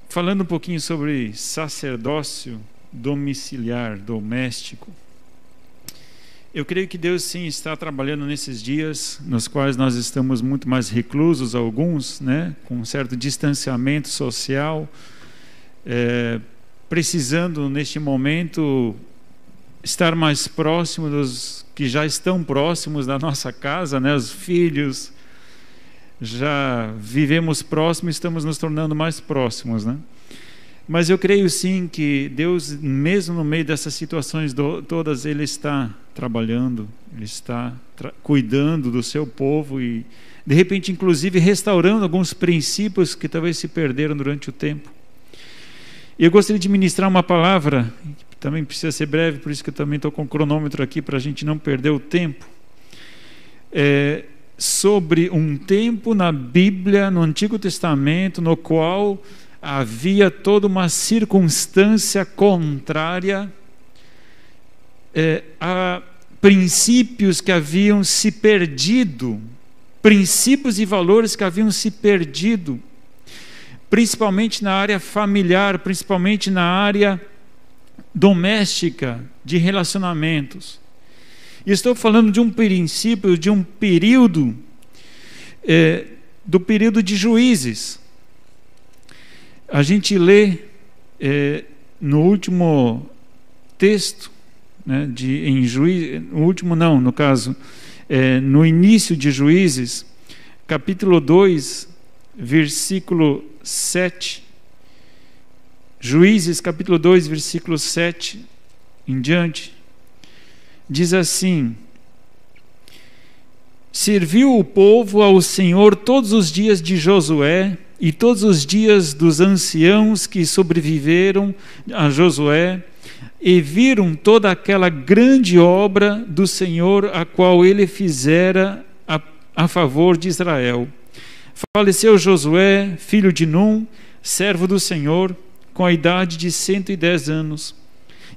Falando um pouquinho sobre sacerdócio domiciliar, doméstico, eu creio que Deus sim está trabalhando nesses dias nos quais nós estamos muito mais reclusos, alguns, né, com um certo distanciamento social, precisando neste momento estar mais próximo dos que já estão próximos da nossa casa, né, os filhos. Já vivemos próximos, estamos nos tornando mais próximos, né? Mas eu creio sim que Deus, mesmo no meio dessas situações todas, Ele está trabalhando, Ele está cuidando do seu povo e, de repente, inclusive, restaurando alguns princípios que talvez se perderam durante o tempo. E eu gostaria de ministrar uma palavra, que também precisa ser breve, por isso que eu também estou com o cronômetro aqui, para a gente não perder o tempo. Sobre um tempo na Bíblia, no Antigo Testamento, no qual havia toda uma circunstância contrária a princípios que haviam se perdido, princípios e valores que haviam se perdido, principalmente na área familiar, principalmente na área doméstica, de relacionamentos. E estou falando de um princípio, de um período, do período de Juízes. A gente lê no último texto, né, no início de Juízes, capítulo 2, versículo 7. Juízes, capítulo 2, versículo 7 em diante. Diz assim: serviu o povo ao Senhor todos os dias de Josué e todos os dias dos anciãos que sobreviveram a Josué, e viram toda aquela grande obra do Senhor, a qual ele fizera a favor de Israel. Faleceu Josué, filho de Num, servo do Senhor, com a idade de 110 anos,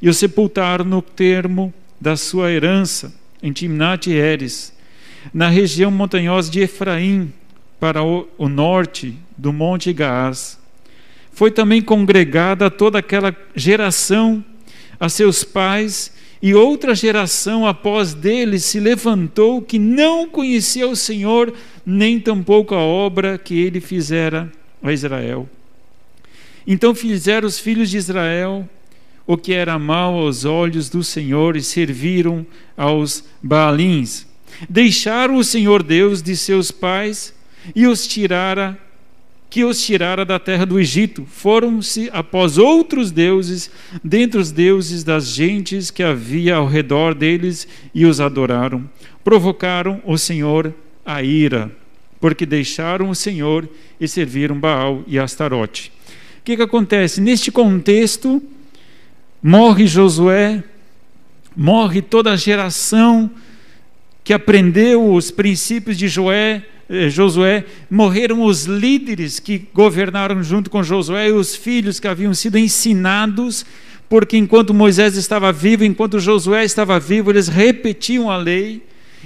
e o sepultaram no termo da sua herança, em Timnat-Heres, na região montanhosa de Efraim, para o norte do Monte Gaás. Foi também congregada toda aquela geração a seus pais, e outra geração após deles se levantou, que não conhecia o Senhor, nem tampouco a obra que ele fizera a Israel. Então fizeram os filhos de Israel o que era mal aos olhos do Senhor, e serviram aos Baalins. Deixaram o Senhor Deus de seus pais, e que os tirara da terra do Egito. Foram-se após outros deuses, dentre os deuses das gentes que havia ao redor deles, e os adoraram. Provocaram o Senhor a ira, porque deixaram o Senhor e serviram Baal e Astarote. O que acontece? Neste contexto, morre Josué, morre toda a geração que aprendeu os princípios de Josué, morreram os líderes que governaram junto com Josué e os filhos que haviam sido ensinados, porque enquanto Moisés estava vivo, enquanto Josué estava vivo, eles repetiam a lei,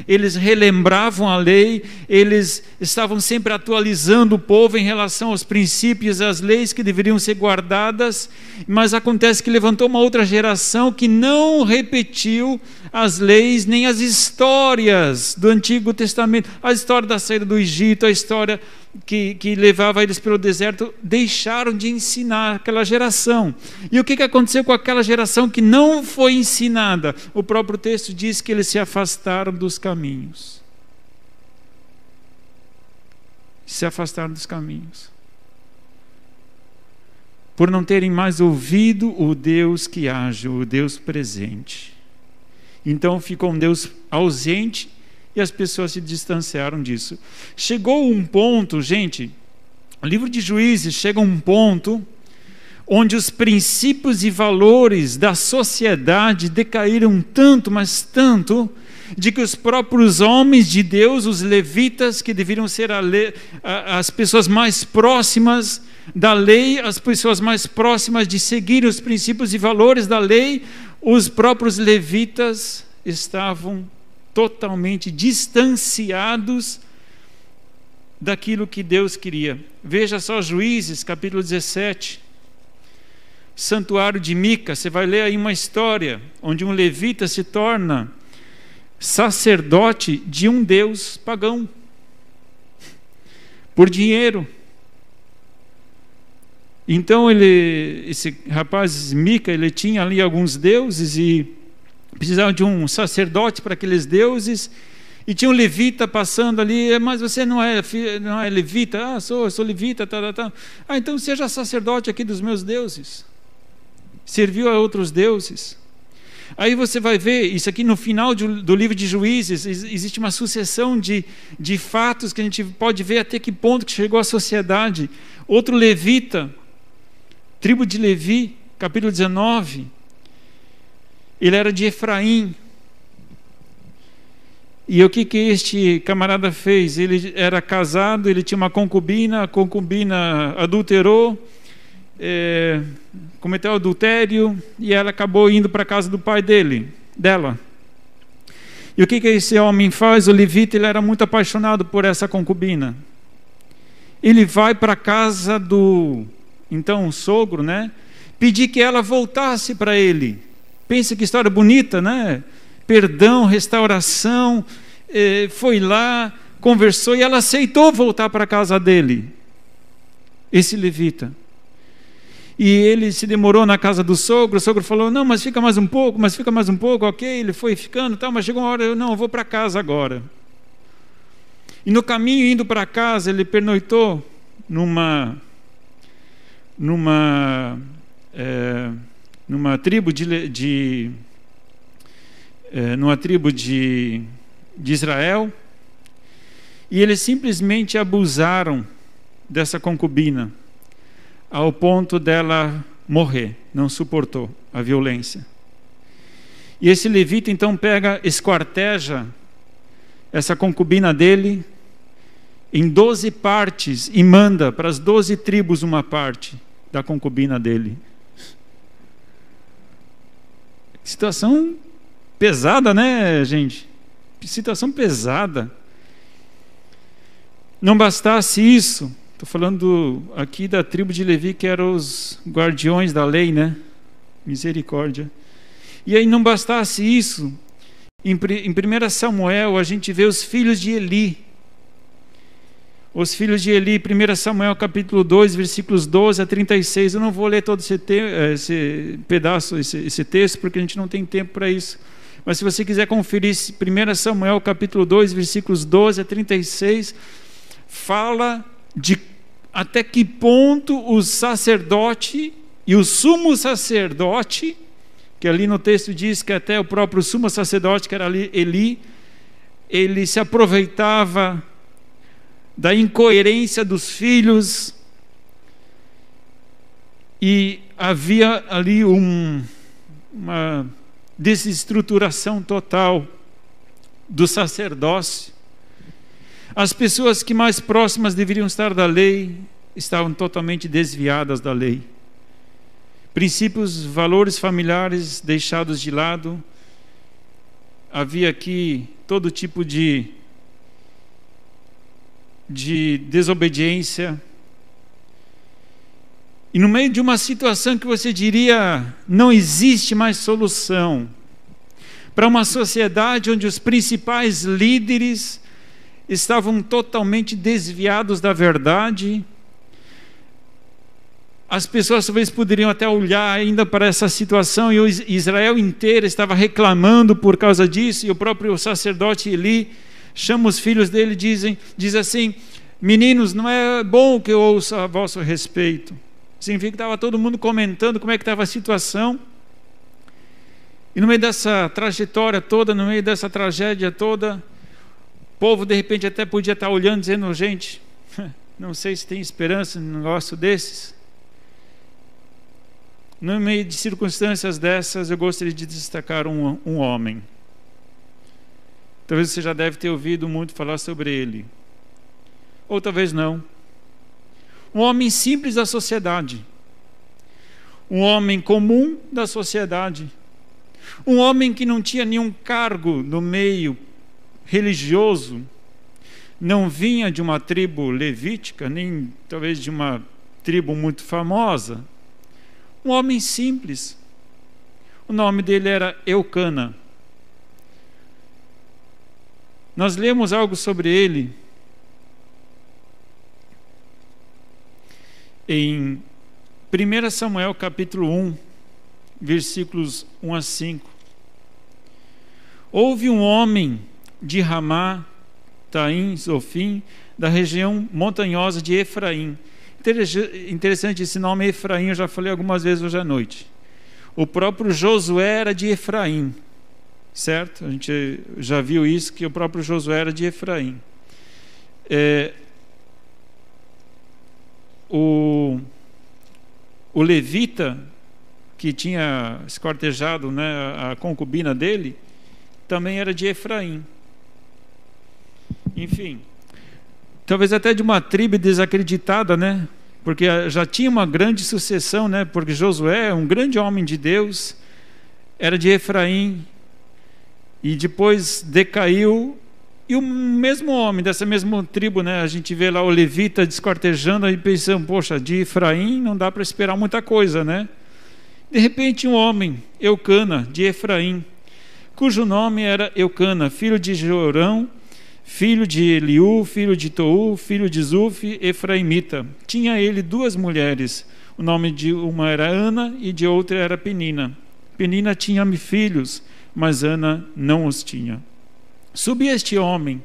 eles relembravam a lei, eles estavam sempre atualizando o povo em relação aos princípios e às leis que deveriam ser guardadas, mas acontece que levantou uma outra geração que não repetiu as leis nem as histórias do Antigo Testamento, a história da saída do Egito, a história que levava eles pelo deserto. Deixaram de ensinar aquela geração. E o que aconteceu com aquela geração que não foi ensinada? O próprio texto diz que eles se afastaram dos caminhos. Se afastaram dos caminhos. Por não terem mais ouvido o Deus que age, o Deus presente. Então ficou um Deus ausente, e as pessoas se distanciaram disso. Chegou um ponto, gente, o livro de Juízes chega a um ponto onde os princípios e valores da sociedade decaíram tanto, mas tanto, de que os próprios homens de Deus, os levitas, que deveriam ser as pessoas mais próximas da lei, as pessoas mais próximas de seguir os princípios e valores da lei, os próprios levitas estavam totalmente distanciados daquilo que Deus queria. Veja só Juízes, capítulo 17, santuário de Mica. Você vai ler aí uma história onde um levita se torna sacerdote de um deus pagão, por dinheiro. Então esse rapaz Mica, ele tinha ali alguns deuses e precisava de um sacerdote para aqueles deuses, e tinha um levita passando ali. Mas você não é levita? Eu sou levita, tá. Então seja sacerdote aqui dos meus deuses. Serviu a outros deuses. Aí você vai ver, isso aqui no final do livro de Juízes, existe uma sucessão de fatos que a gente pode ver até que ponto que chegou a sociedade. Outro levita, tribo de Levi, capítulo 19, ele era de Efraim. E o que este camarada fez? Ele era casado, ele tinha uma concubina, a concubina adulterou, cometeu adultério, e ela acabou indo para a casa do pai dela. E o que esse homem faz? O levita, ele era muito apaixonado por essa concubina. Ele vai para a casa do, então, sogro, né? Pedir que ela voltasse para ele. Pensa que história bonita, né? Perdão, restauração. Foi lá, conversou, e ela aceitou voltar para a casa dele, esse levita. E ele se demorou na casa do sogro. O sogro falou: não, mas fica mais um pouco, ok. Ele foi ficando, mas chegou uma hora, eu vou para casa agora. E no caminho, indo para casa, ele pernoitou numa tribo de Israel, e eles simplesmente abusaram dessa concubina ao ponto dela morrer. Não suportou a violência. E esse levita então esquarteja essa concubina dele em 12 partes e manda para as 12 tribos uma parte da concubina dele. Situação pesada, né, gente? Situação pesada. Não bastasse isso, estou falando aqui da tribo de Levi, que eram os guardiões da lei, né? Misericórdia. E aí não bastasse isso, em 1 Samuel a gente vê os filhos de Eli. Os filhos de Eli, 1 Samuel capítulo 2, versículos 12 a 36. Eu não vou ler todo esse pedaço, esse texto, porque a gente não tem tempo para isso. Mas se você quiser conferir 1 Samuel capítulo 2, versículos 12 a 36, fala de até que ponto o sacerdote e o sumo sacerdote, que ali no texto diz que até o próprio sumo sacerdote, que era ali Eli, ele se aproveitava da incoerência dos filhos, e havia ali uma desestruturação total do sacerdócio. As pessoas que mais próximas deveriam estar da lei estavam totalmente desviadas da lei. Princípios, valores familiares deixados de lado. Havia aqui todo tipo de desobediência. E no meio de uma situação que você diria não existe mais solução, para uma sociedade onde os principais líderes estavam totalmente desviados da verdade, as pessoas talvez poderiam até olhar ainda para essa situação, e Israel inteira estava reclamando por causa disso, e o próprio sacerdote Eli chama os filhos dele e diz assim: meninos, não é bom que eu ouça a vosso respeito. Significa que estava todo mundo comentando como é que estava a situação. E no meio dessa trajetória toda, no meio dessa tragédia toda, o povo de repente até podia estar olhando, dizendo: gente, não sei se tem esperança num negócio desses. No meio de circunstâncias dessas, eu gostaria de destacar um homem. Talvez você já deve ter ouvido muito falar sobre ele, ou talvez não. Um homem simples da sociedade, um homem comum da sociedade, um homem que não tinha nenhum cargo no meio religioso, não vinha de uma tribo levítica, nem talvez de uma tribo muito famosa. Um homem simples. O nome dele era Eucana. Nós lemos algo sobre ele em 1 Samuel capítulo 1, versículos 1 a 5. Houve um homem de Ramá, Taim, Zofim, da região montanhosa de Efraim. Interessante esse nome Efraim, eu já falei algumas vezes hoje à noite. O próprio Josué era de Efraim, certo? A gente já viu isso, que o próprio Josué era de Efraim. O levita, que tinha esquartejado, né, a concubina dele, também era de Efraim. Enfim, talvez até de uma tribo desacreditada, né? Porque já tinha uma grande sucessão, né? Porque Josué, um grande homem de Deus, era de Efraim e depois decaiu. E o mesmo homem dessa mesma tribo, né? A gente vê lá o levita descortejando e pensando, poxa, de Efraim não dá para esperar muita coisa, né? De repente um homem, Eucana, de Efraim, cujo nome era Eucana, filho de Jorão, filho de Eliú, filho de Tou, filho de Zuf, efraimita. Tinha ele duas mulheres, o nome de uma era Ana e de outra era Penina. Penina tinha filhos, mas Ana não os tinha. Subia este homem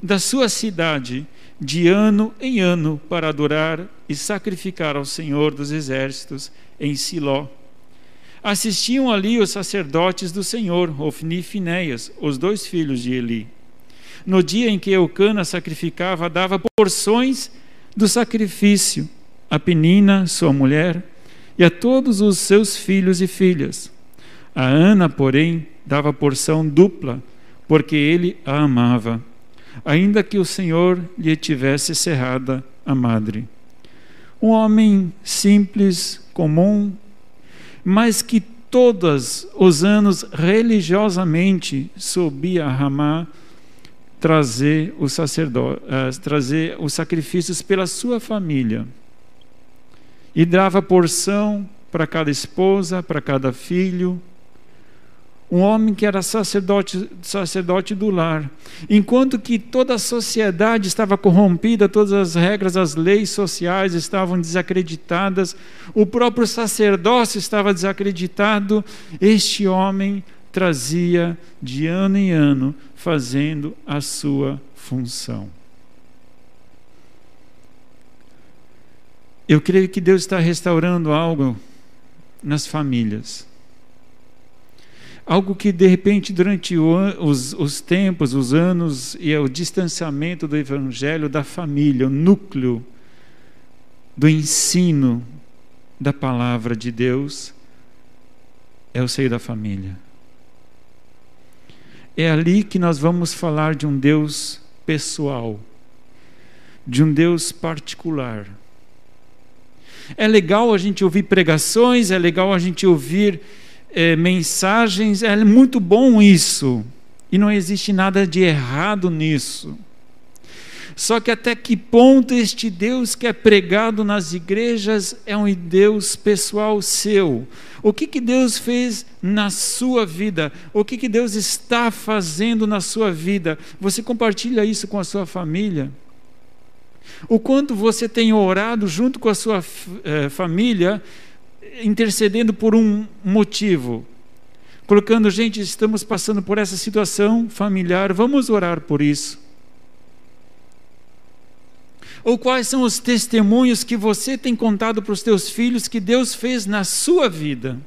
da sua cidade de ano em ano para adorar e sacrificar ao Senhor dos Exércitos em Siló. Assistiam ali os sacerdotes do Senhor, Ofni e Finéias, os dois filhos de Eli. No dia em que Eucana sacrificava, dava porções do sacrifício a Penina, sua mulher, e a todos os seus filhos e filhas. A Ana, porém, dava porção dupla, porque ele a amava, ainda que o Senhor lhe tivesse cerrada a madre. Um homem simples, comum, mas que todos os anos religiosamente subia a Ramá trazer os sacrifícios pela sua família e dava porção para cada esposa, para cada filho. Um homem que era sacerdote do lar. Enquanto que toda a sociedade estava corrompida, todas as regras, as leis sociais estavam desacreditadas, o próprio sacerdócio estava desacreditado, este homem trazia de ano em ano, fazendo a sua função. Eu creio que Deus está restaurando algo nas famílias. Algo que de repente durante os tempos, os anos e o distanciamento do evangelho da família, o núcleo do ensino da palavra de Deus é o seio da família. É ali que nós vamos falar de um Deus pessoal, de um Deus particular. É legal a gente ouvir pregações, é legal a gente ouvir mensagens, é muito bom isso, e não existe nada de errado nisso. Só que até que ponto este Deus que é pregado nas igrejas é um Deus pessoal seu? O que Deus fez na sua vida? O que Deus está fazendo na sua vida? Você compartilha isso com a sua família? O quanto você tem orado junto com a sua família, intercedendo por um motivo, colocando, gente, estamos passando por essa situação familiar, vamos orar por isso. Ou quais são os testemunhos que você tem contado para os teus filhos que Deus fez na sua vida?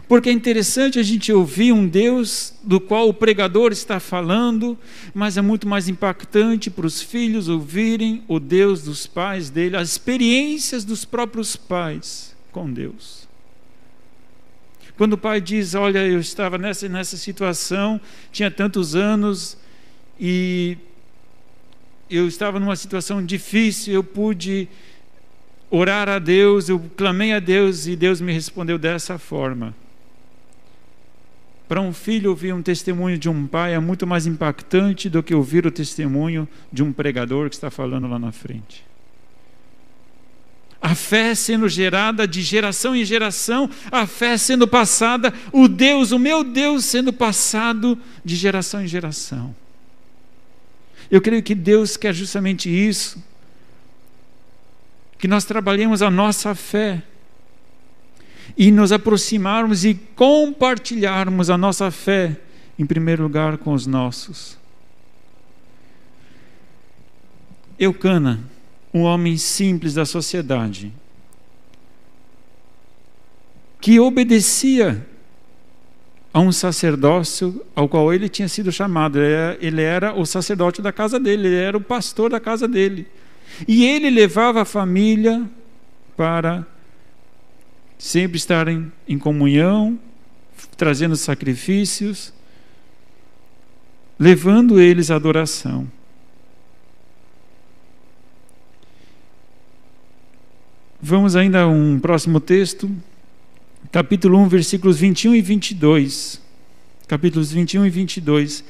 Porque é interessante a gente ouvir um Deus do qual o pregador está falando, mas é muito mais impactante para os filhos ouvirem o Deus dos pais dele, as experiências dos próprios pais com Deus. Quando o pai diz, olha, eu estava nessa situação, tinha tantos anos e eu estava numa situação difícil, eu pude orar a Deus, eu clamei a Deus e Deus me respondeu dessa forma. Para um filho, ouvir um testemunho de um pai é muito mais impactante do que ouvir o testemunho de um pregador que está falando lá na frente. A fé sendo gerada de geração em geração, a fé sendo passada, o meu Deus sendo passado de geração em geração. Eu creio que Deus quer justamente isso, que nós trabalhemos a nossa fé e nos aproximarmos e compartilharmos a nossa fé, em primeiro lugar, com os nossos. Eucana, um homem simples da sociedade, que obedecia a um sacerdócio ao qual ele tinha sido chamado. Ele era o sacerdote da casa dele, ele era o pastor da casa dele. E ele levava a família para sempre estarem em comunhão, trazendo sacrifícios, levando eles à adoração. Vamos ainda a um próximo texto, capítulo 1, versículos 21 e 22. Capítulos 21 e 22.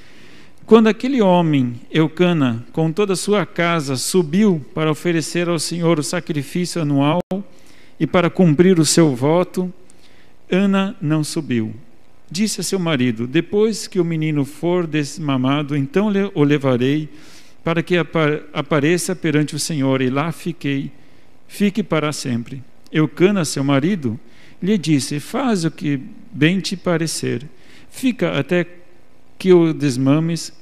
Quando aquele homem, Eucana, com toda a sua casa, subiu para oferecer ao Senhor o sacrifício anual e para cumprir o seu voto, Ana não subiu. Disse a seu marido: depois que o menino for desmamado, então o levarei para que apareça perante o Senhor, e lá fique para sempre. Eucana, seu marido, lhe disse: faz o que bem te parecer, fica até que o desmames,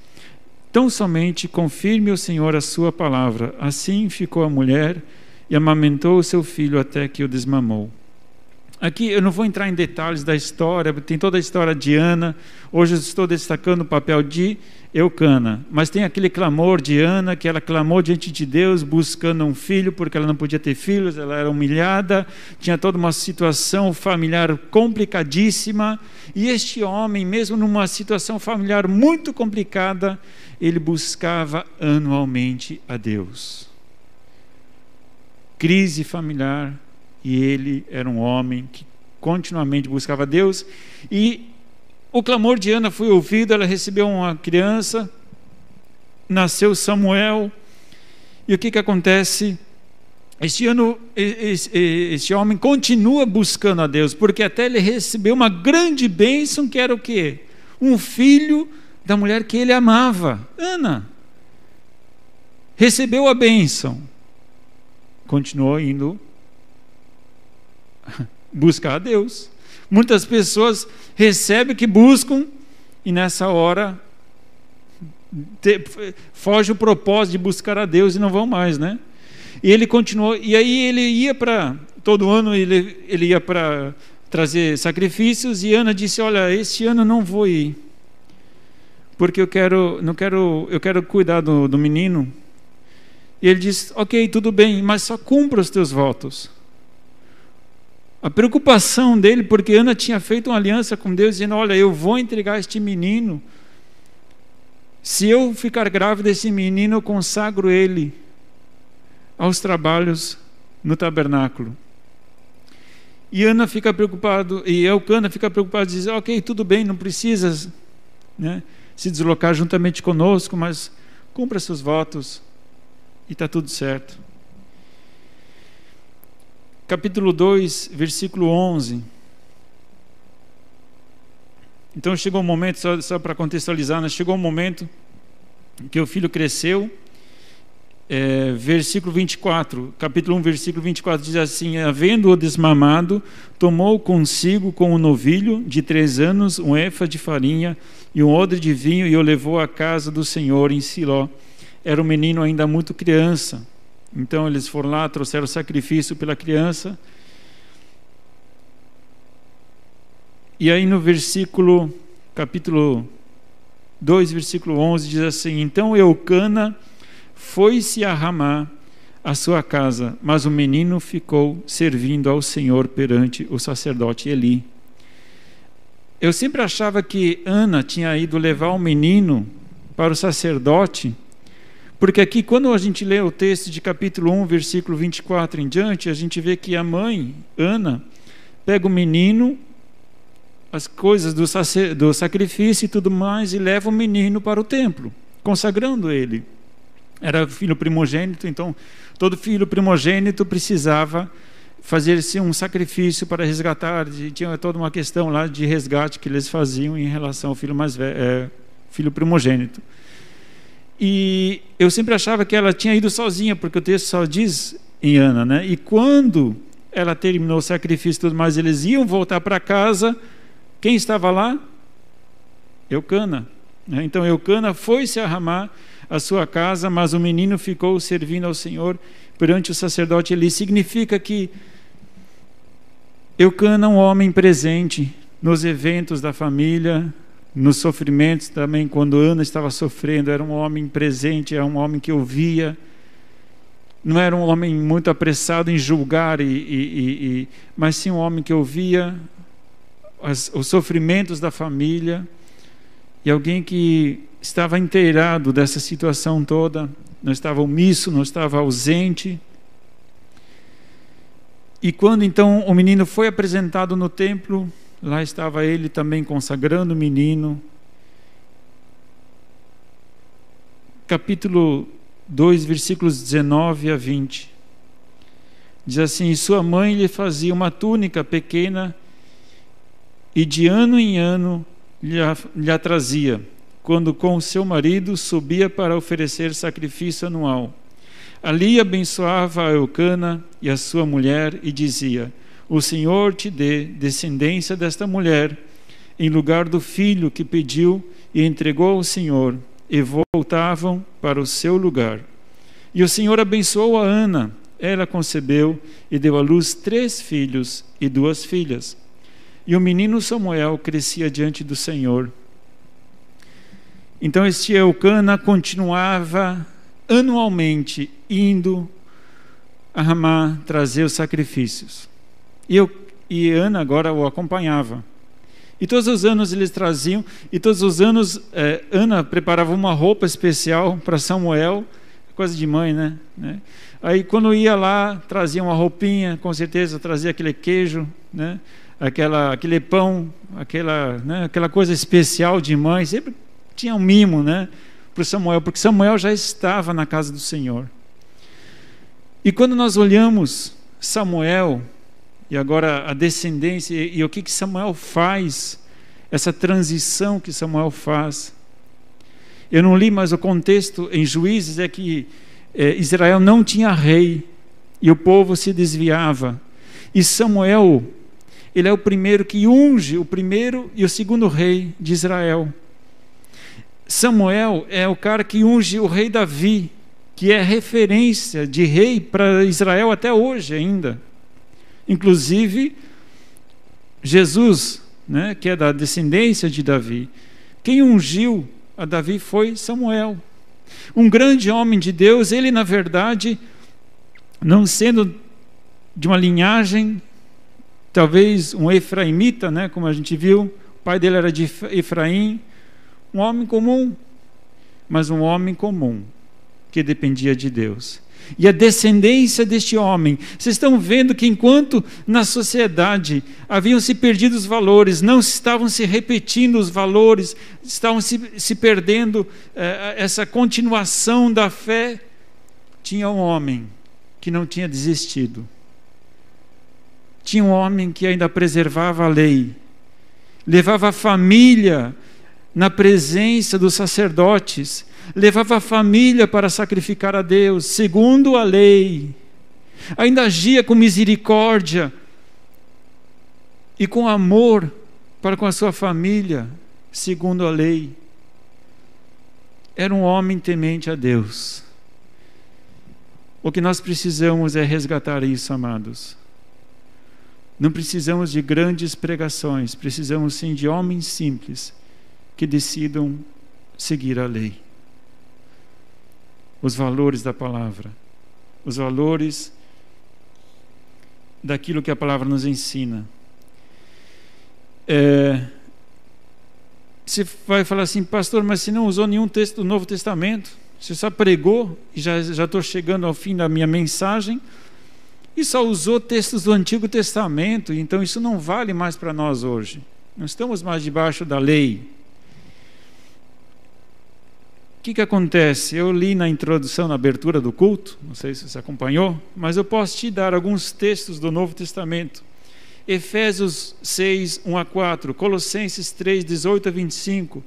tão somente confirme o Senhor a sua palavra. Assim ficou a mulher e amamentou o seu filho até que o desmamou. Aqui eu não vou entrar em detalhes da história, tem toda a história de Ana. Hoje eu estou destacando o papel de Eucana, mas tem aquele clamor de Ana, que ela clamou diante de Deus buscando um filho, porque ela não podia ter filhos, ela era humilhada, tinha toda uma situação familiar complicadíssima, e este homem, mesmo numa situação familiar muito complicada, ele buscava anualmente a Deus. Crise familiar, e ele era um homem que continuamente buscava a Deus, e o clamor de Ana foi ouvido, ela recebeu uma criança, nasceu Samuel, e o que acontece? Este homem continua buscando a Deus, porque até ele recebeu uma grande bênção, que era o quê? Um filho da mulher que ele amava, Ana. Recebeu a bênção, continuou indo buscar a Deus. Muitas pessoas recebem o que buscam e nessa hora foge o propósito de buscar a Deus e não vão mais, né? E ele continuou, e aí ele ia para, todo ano ele ia para trazer sacrifícios, e Ana disse: olha, este ano não vou ir, porque eu quero cuidar do menino. E ele disse: ok, tudo bem, mas só cumpra os teus votos. A preocupação dele, porque Ana tinha feito uma aliança com Deus, dizendo: olha, eu vou entregar este menino, se eu ficar grávida desse menino, eu consagro ele aos trabalhos no tabernáculo. E Ana fica preocupado, e Eucana fica preocupado, diz: ok, tudo bem, não precisa, né, se deslocar juntamente conosco, mas cumpra seus votos e está tudo certo. Capítulo 2, versículo 11. Então chegou um momento, só para contextualizar, né? Chegou um momento que o filho cresceu. Versículo 24, capítulo 1, versículo 24 diz assim: havendo-o desmamado, tomou consigo com um novilho de 3 anos, um efa de farinha e um odre de vinho, e o levou à casa do Senhor em Siló. Era um menino ainda muito criança. Então eles foram lá, trouxeram sacrifício pela criança. E aí no capítulo 2, versículo 11, diz assim: então Eucana foi-se a Ramá, a sua casa, mas o menino ficou servindo ao Senhor perante o sacerdote Eli. Eu sempre achava que Ana tinha ido levar o menino para o sacerdote, porque aqui, quando a gente lê o texto de capítulo 1, versículo 24 em diante, a gente vê que a mãe, Ana, pega o menino as coisas do sacrifício e tudo mais, e leva o menino para o templo, consagrando ele. Era filho primogênito, então todo filho primogênito precisava fazer-se um sacrifício para resgatar. Tinha toda uma questão lá de resgate que eles faziam em relação ao filho mais velho, filho primogênito. E eu sempre achava que ela tinha ido sozinha, porque o texto só diz em Ana, né? E quando ela terminou o sacrifício e tudo mais, eles iam voltar para casa. Quem estava lá? Eucana. Então Eucana foi-se a Ramá, a sua casa, mas o menino ficou servindo ao Senhor perante o sacerdote Eli. Significa que Eucana é um homem presente nos eventos da família, nos sofrimentos também. Quando Ana estava sofrendo, era um homem presente, era um homem que ouvia. Não era um homem muito apressado em julgar, mas sim um homem que ouvia os sofrimentos da família, e alguém que estava inteirado dessa situação toda, não estava omisso, não estava ausente. E quando então o menino foi apresentado no templo, lá estava ele também consagrando o menino. Capítulo 2, versículos 19 a 20. Diz assim: sua mãe lhe fazia uma túnica pequena e de ano em ano lhe a trazia, quando com o seu marido subia para oferecer sacrifício anual. Ali abençoava a Eucana e a sua mulher e dizia: o Senhor te dê descendência desta mulher, em lugar do filho que pediu e entregou ao Senhor, e voltavam para o seu lugar. E o Senhor abençoou a Ana. Ela concebeu e deu à luz 3 filhos e 2 filhas. E o menino Samuel crescia diante do Senhor. Então este Eucana continuava anualmente indo a Ramá trazer os sacrifícios. E Ana agora o acompanhava. E todos os anos eles traziam, e todos os anos Ana preparava uma roupa especial para Samuel, coisa de mãe, né? Aí quando ia lá, trazia uma roupinha, com certeza trazia aquele queijo, né? Aquele pão, aquela coisa especial de mãe, sempre tinha um mimo, né, para Samuel, porque Samuel já estava na casa do Senhor. E quando nós olhamos Samuel, e agora a descendência, e o que Samuel faz, essa transição que Samuel faz. Eu não li, mas o contexto em Juízes é que Israel não tinha rei, e o povo se desviava. E Samuel, ele é o primeiro que unge o primeiro e o segundo rei de Israel. Samuel é o cara que unge o rei Davi, que é referência de rei para Israel até hoje ainda. Inclusive, Jesus, né, que é da descendência de Davi, quem ungiu a Davi foi Samuel. Um grande homem de Deus, ele na verdade, não sendo de uma linhagem, talvez um efraimita, né, como a gente viu, o pai dele era de Efraim, um homem comum, mas um homem comum, que dependia de Deus. E a descendência deste homem, vocês estão vendo que enquanto na sociedade haviam se perdido os valores, não estavam se repetindo os valores, estavam se perdendo essa continuação da fé, tinha um homem que não tinha desistido. Tinha um homem que ainda preservava a lei, levava a família na presença dos sacerdotes, levava a família para sacrificar a Deus, segundo a lei, ainda agia com misericórdia e com amor para com a sua família, segundo a lei. Era um homem temente a Deus. O que nós precisamos é resgatar isso, amados. Não precisamos de grandes pregações, precisamos sim de homens simples que decidam seguir a lei. Os valores da palavra, os valores daquilo que a palavra nos ensina. Você vai falar assim: pastor, mas você não usou nenhum texto do Novo Testamento, você só pregou, e já estou chegando ao fim da minha mensagem, e só usou textos do Antigo Testamento, então isso não vale mais para nós hoje. Não estamos mais debaixo da lei. O que acontece? Eu li na introdução, na abertura do culto, não sei se você acompanhou, mas eu posso te dar alguns textos do Novo Testamento. Efésios 6, 1 a 4, Colossenses 3, 18 a 25,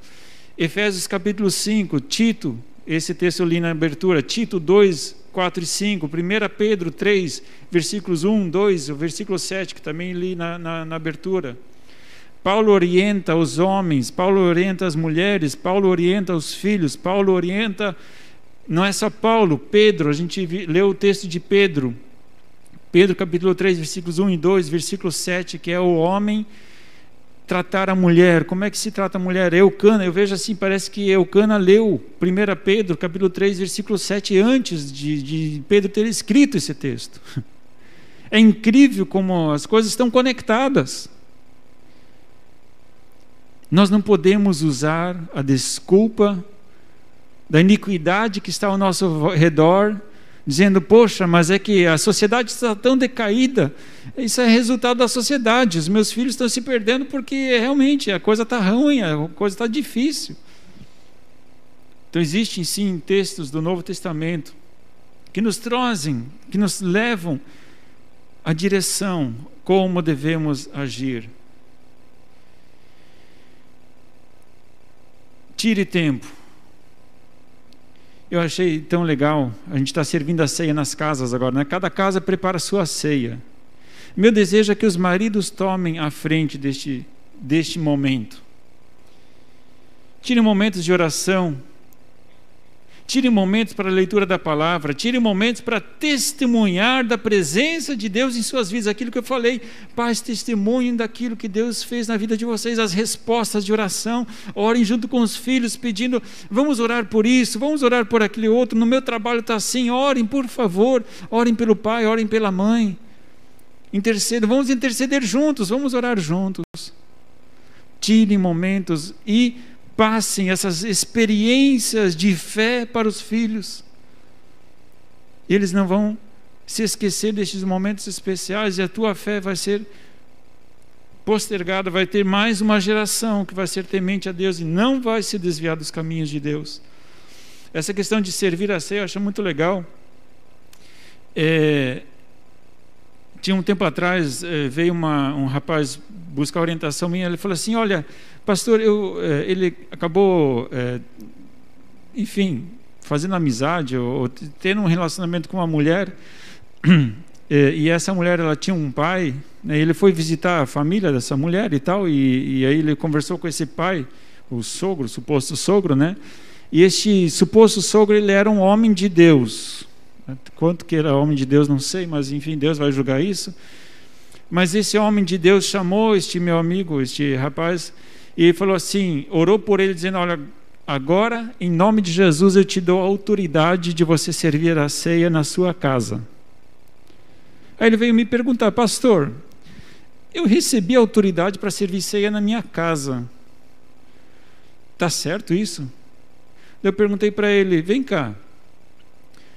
Efésios capítulo 5, Tito, esse texto eu li na abertura, Tito 2, 4 e 5, 1 Pedro 3, versículos 1, 2, o versículo 7, que também li na abertura. Paulo orienta os homens, Paulo orienta as mulheres, Paulo orienta os filhos, Paulo orienta, não é só Paulo, Pedro, a gente leu o texto de Pedro, capítulo 3, versículos 1 e 2, versículo 7, que é o homem tratar a mulher. Como é que se trata a mulher? Eucana, eu vejo assim, parece que Eucana leu 1 Pedro, capítulo 3, versículo 7, antes de Pedro ter escrito esse texto. É incrível como as coisas estão conectadas. Nós não podemos usar a desculpa da iniquidade que está ao nosso redor, dizendo, poxa, mas é que a sociedade está tão decaída. Isso é resultado da sociedade. Os meus filhos estão se perdendo porque realmente a coisa está ruim, a coisa está difícil. Então existem sim textos do Novo Testamento que nos trazem, que nos levam à direção, como devemos agir. Tire tempo. Eu achei tão legal, a gente está servindo a ceia nas casas agora, né? Cada casa prepara a sua ceia. Meu desejo é que os maridos tomem a frente deste momento. Tire momentos de oração, tire momentos para a leitura da palavra, tire momentos para testemunhar da presença de Deus em suas vidas, aquilo que eu falei, pais, testemunhem daquilo que Deus fez na vida de vocês, as respostas de oração, orem junto com os filhos, pedindo, vamos orar por isso, vamos orar por aquele outro, no meu trabalho está assim, orem por favor, orem pelo pai, orem pela mãe, intercedam, vamos interceder juntos, vamos orar juntos, tirem momentos e passem essas experiências de fé para os filhos. Eles não vão se esquecer destes momentos especiais e a tua fé vai ser postergada, vai ter mais uma geração que vai ser temente a Deus e não vai se desviar dos caminhos de Deus. Essa questão de servir a ceia eu acho muito legal. Tinha um tempo atrás, veio um rapaz buscar orientação minha, ele falou assim, olha, pastor, ele acabou, enfim, fazendo amizade, ou tendo um relacionamento com uma mulher, e essa mulher, ela tinha um pai, né, ele foi visitar a família dessa mulher e tal, e aí ele conversou com esse pai, o sogro, o suposto sogro, né, e este suposto sogro, ele era um homem de Deus. Quanto que era homem de Deus, não sei, mas enfim, Deus vai julgar isso. Mas esse homem de Deus chamou este meu amigo, este rapaz, e falou assim, orou por ele, dizendo, olha, agora, em nome de Jesus, eu te dou a autoridade de você servir a ceia na sua casa. Aí ele veio me perguntar, pastor, eu recebi a autoridade para servir ceia na minha casa. Está certo isso? Eu perguntei para ele, vem cá,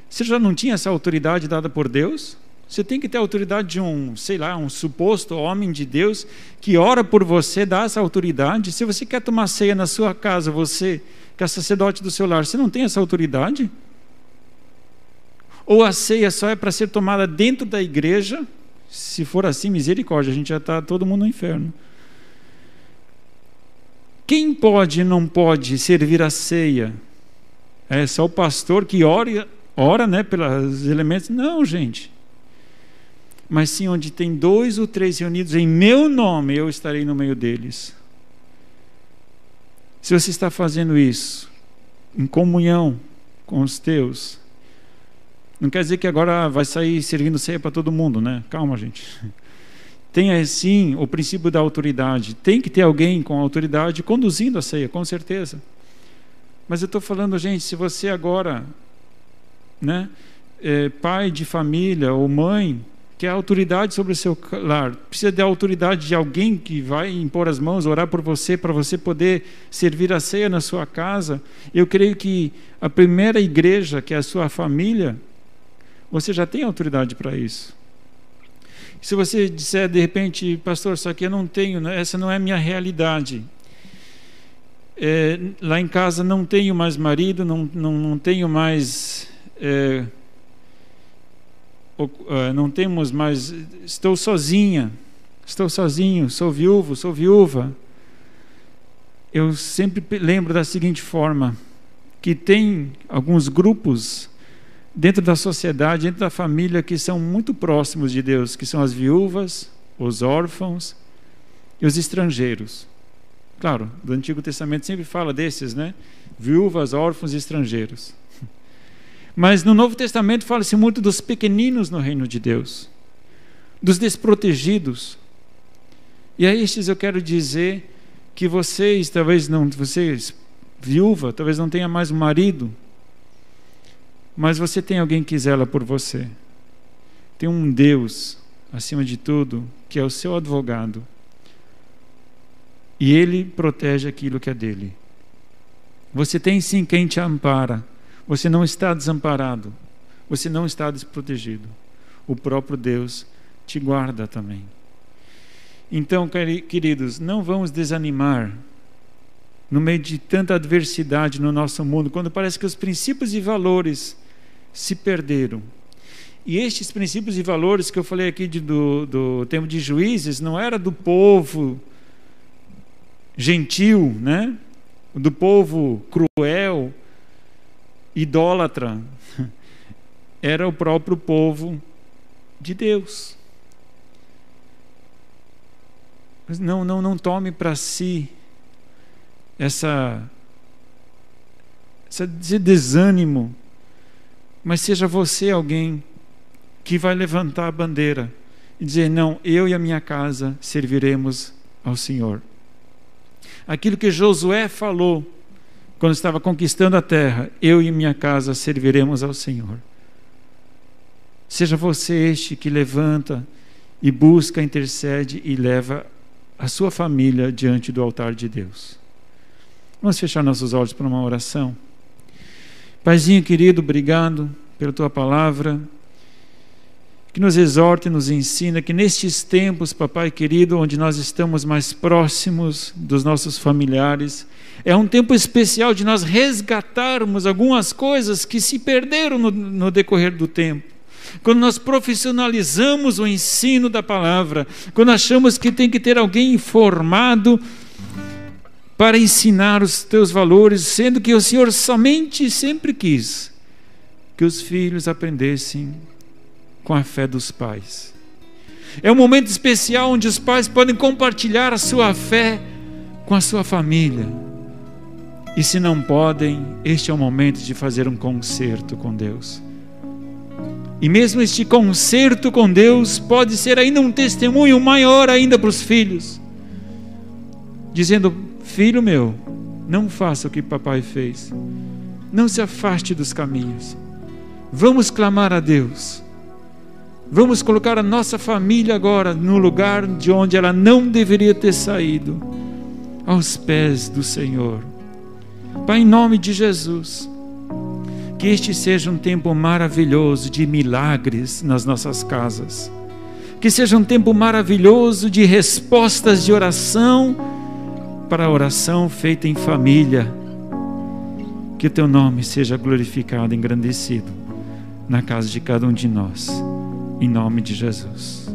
você já não tinha essa autoridade dada por Deus? Você tem que ter a autoridade de um suposto homem de Deus que ora por você, dá essa autoridade. Se você quer tomar ceia na sua casa, você, que é sacerdote do seu lar, você não tem essa autoridade? Ou a ceia só é para ser tomada dentro da igreja? Se for assim, misericórdia, a gente já está todo mundo no inferno. Quem pode e não pode servir a ceia? É só o pastor que ora, né, pelos elementos? Não, gente. Mas sim, onde tem 2 ou 3 reunidos em meu nome, eu estarei no meio deles. Se você está fazendo isso em comunhão com os teus, não quer dizer que agora vai sair servindo ceia para todo mundo, né? Calma, gente. Tenha sim o princípio da autoridade. Tem que ter alguém com autoridade conduzindo a ceia, com certeza. Mas eu estou falando, gente, se você agora, né, pai de família ou mãe, quer autoridade sobre o seu lar, precisa de autoridade de alguém que vai impor as mãos, orar por você, para você poder servir a ceia na sua casa. Eu creio que a primeira igreja, que é a sua família, você já tem autoridade para isso. Se você disser de repente, pastor, só que eu não tenho, essa não é a minha realidade. Lá em casa não tenho mais marido, não tenho mais, não temos mais, estou sozinha, estou sozinho, sou viúva. Eu sempre lembro da seguinte forma, que tem alguns grupos dentro da sociedade, dentro da família, que são muito próximos de Deus, que são as viúvas, os órfãos e os estrangeiros. Claro, do Antigo Testamento sempre fala desses, né? Viúvas, órfãos e estrangeiros. Mas no Novo Testamento fala-se muito dos pequeninos no reino de Deus, dos desprotegidos. E a estes eu quero dizer que vocês, viúva, talvez não tenha mais um marido, mas você tem alguém que zela por você. Tem um Deus, acima de tudo, que é o seu advogado. E Ele protege aquilo que é dele. Você tem sim quem te ampara. Você não está desamparado. Você não está desprotegido. O próprio Deus te guarda também. Então, queridos, não vamos desanimar no meio de tanta adversidade no nosso mundo, quando parece que os princípios e valores se perderam. E estes princípios e valores que eu falei aqui do tempo de Juízes, não era do povo gentil, né? Do povo cruel, idólatra. Era o próprio povo de Deus. Não tome para si esse desânimo, mas seja você alguém que vai levantar a bandeira e dizer: não, eu e a minha casa serviremos ao Senhor. Aquilo que Josué falou quando estava conquistando a terra: eu e minha casa serviremos ao Senhor. Seja você este que levanta e busca, intercede e leva a sua família diante do altar de Deus. Vamos fechar nossos olhos para uma oração. Paizinho querido, obrigado pela tua palavra, que nos exorta e nos ensina que nestes tempos, papai querido, onde nós estamos mais próximos dos nossos familiares, é um tempo especial de nós resgatarmos algumas coisas que se perderam no decorrer do tempo. Quando nós profissionalizamos o ensino da palavra, quando achamos que tem que ter alguém informado para ensinar os teus valores, sendo que o Senhor somente sempre quis que os filhos aprendessem com a fé dos pais. É um momento especial onde os pais podem compartilhar a sua fé com a sua família. E se não podem, este é o momento de fazer um concerto com Deus. E mesmo este concerto com Deus pode ser ainda um testemunho maior ainda para os filhos, dizendo: filho meu, não faça o que papai fez, não se afaste dos caminhos, vamos clamar a Deus, vamos colocar a nossa família agora no lugar de onde ela não deveria ter saído, aos pés do Senhor. Pai, em nome de Jesus, que este seja um tempo maravilhoso de milagres nas nossas casas, que seja um tempo maravilhoso de respostas de oração para a oração feita em família. Que o teu nome seja glorificado, engrandecido na casa de cada um de nós, em nome de Jesus.